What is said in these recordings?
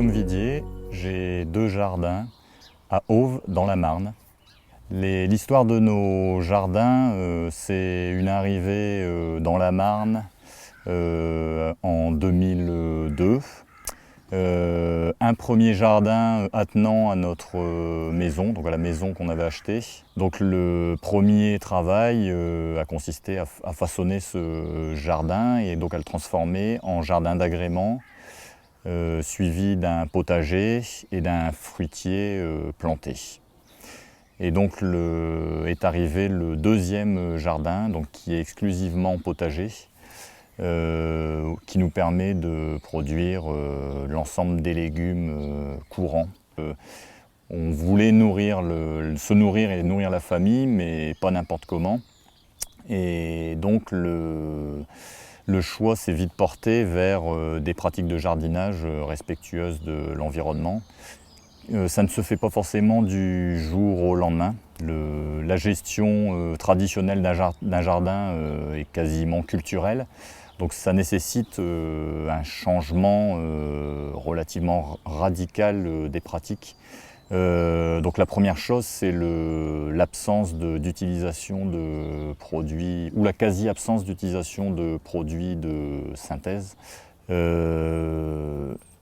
Guillaume Vidier, j'ai 2 jardins à Auve dans la Marne. L'histoire de nos jardins, c'est une arrivée dans la Marne en 2002. Un premier jardin attenant à notre maison, donc à la maison qu'on avait achetée. Donc le premier travail a consisté à façonner ce jardin et donc à le transformer en jardin d'agrément, suivi d'un potager et d'un fruitier planté. Et donc est arrivé le deuxième jardin, donc qui est exclusivement potager, qui nous permet de produire l'ensemble des légumes courants. On voulait se nourrir et nourrir la famille, mais pas n'importe comment. Et donc le choix s'est vite porté vers des pratiques de jardinage respectueuses de l'environnement. Ça ne se fait pas forcément du jour au lendemain. La gestion traditionnelle d'un jardin est quasiment culturelle. Donc ça nécessite un changement relativement radical des pratiques. Donc la première chose, c'est l'absence d'utilisation de produits, ou la quasi-absence d'utilisation de produits de synthèse.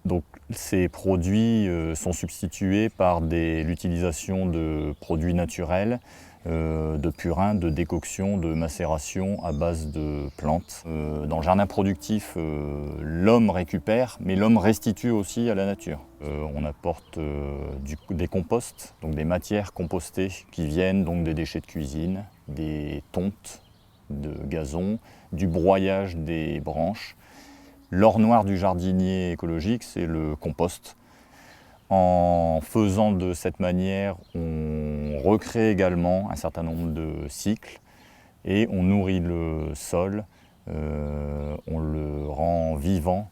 Donc ces produits sont substitués par l'utilisation de produits naturels, de purins, de décoctions, de macération à base de plantes. Dans le jardin productif, l'homme récupère, mais l'homme restitue aussi à la nature. On apporte des composts, donc des matières compostées qui viennent donc des déchets de cuisine, des tontes de gazon, du broyage des branches. L'or noir du jardinier écologique, c'est le compost. En faisant de cette manière, on recrée également un certain nombre de cycles et on nourrit le sol, on le rend vivant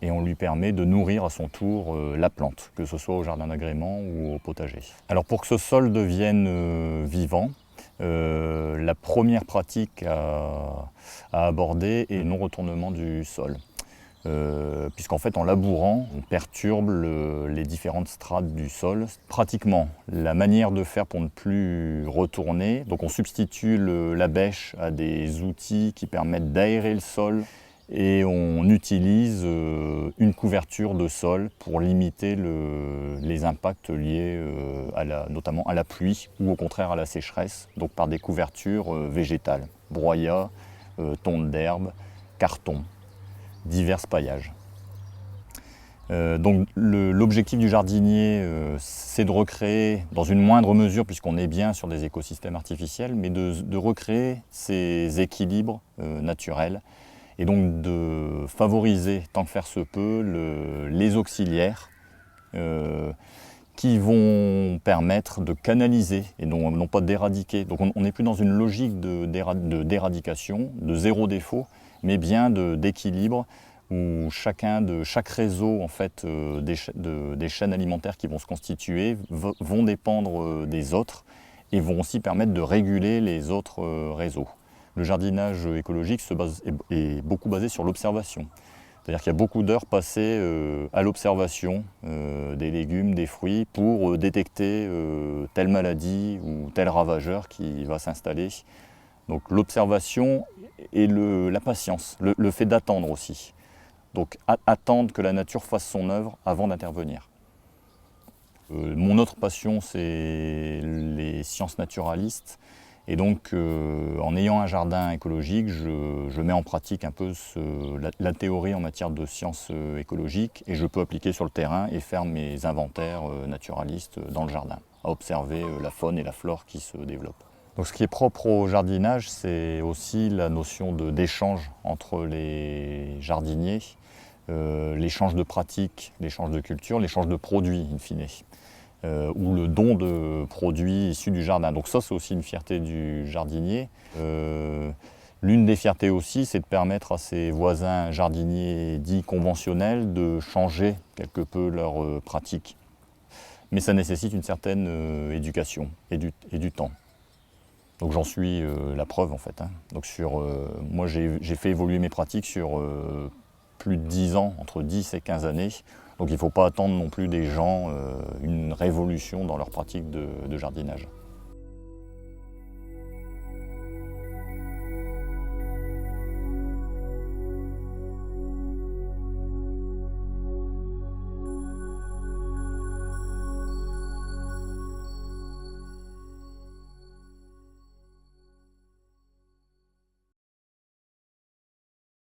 et on lui permet de nourrir à son tour la plante, que ce soit au jardin d'agrément ou au potager. Alors pour que ce sol devienne vivant, la première pratique à aborder est le non-retournement du sol. Puisqu'en fait en labourant, on perturbe les différentes strates du sol. Pratiquement, la manière de faire pour ne plus retourner, donc on substitue la bêche à des outils qui permettent d'aérer le sol et on utilise une couverture de sol pour limiter les impacts liés notamment à la pluie ou au contraire à la sécheresse, donc par des couvertures végétales, broyat, tonte d'herbe, carton, divers paillages. Donc l'objectif du jardinier, c'est de recréer, dans une moindre mesure, puisqu'on est bien sur des écosystèmes artificiels, mais de recréer ces équilibres naturels et donc de favoriser, tant que faire se peut, les auxiliaires qui vont permettre de canaliser et non pas d'éradiquer. Donc on n'est plus dans une logique d'éradication, de zéro défaut, mais bien d'équilibre où chaque réseau en fait, des chaînes alimentaires qui vont se constituer vont dépendre des autres et vont aussi permettre de réguler les autres réseaux. Le jardinage écologique est beaucoup basé sur l'observation. C'est-à-dire qu'il y a beaucoup d'heures passées à l'observation des légumes, des fruits, pour détecter telle maladie ou tel ravageur qui va s'installer. Donc l'observation et la patience, le fait d'attendre aussi. Donc attendre que la nature fasse son œuvre avant d'intervenir. Mon autre passion, c'est les sciences naturalistes. Et donc en ayant un jardin écologique, je mets en pratique un peu la théorie en matière de sciences écologiques et je peux appliquer sur le terrain et faire mes inventaires naturalistes dans le jardin, à observer la faune et la flore qui se développent. Donc, ce qui est propre au jardinage, c'est aussi la notion d'échange entre les jardiniers, l'échange de pratiques, l'échange de culture, l'échange de produits, in fine, ou le don de produits issus du jardin. Donc ça, c'est aussi une fierté du jardinier. L'une des fiertés aussi, c'est de permettre à ses voisins jardiniers dits conventionnels de changer quelque peu leurs pratiques. Mais ça nécessite une certaine éducation et du temps. Donc j'en suis la preuve en fait. Donc moi j'ai fait évoluer mes pratiques sur plus de 10 ans, entre 10 et 15 années, Donc il ne faut pas attendre non plus des gens une révolution dans leur pratique de jardinage.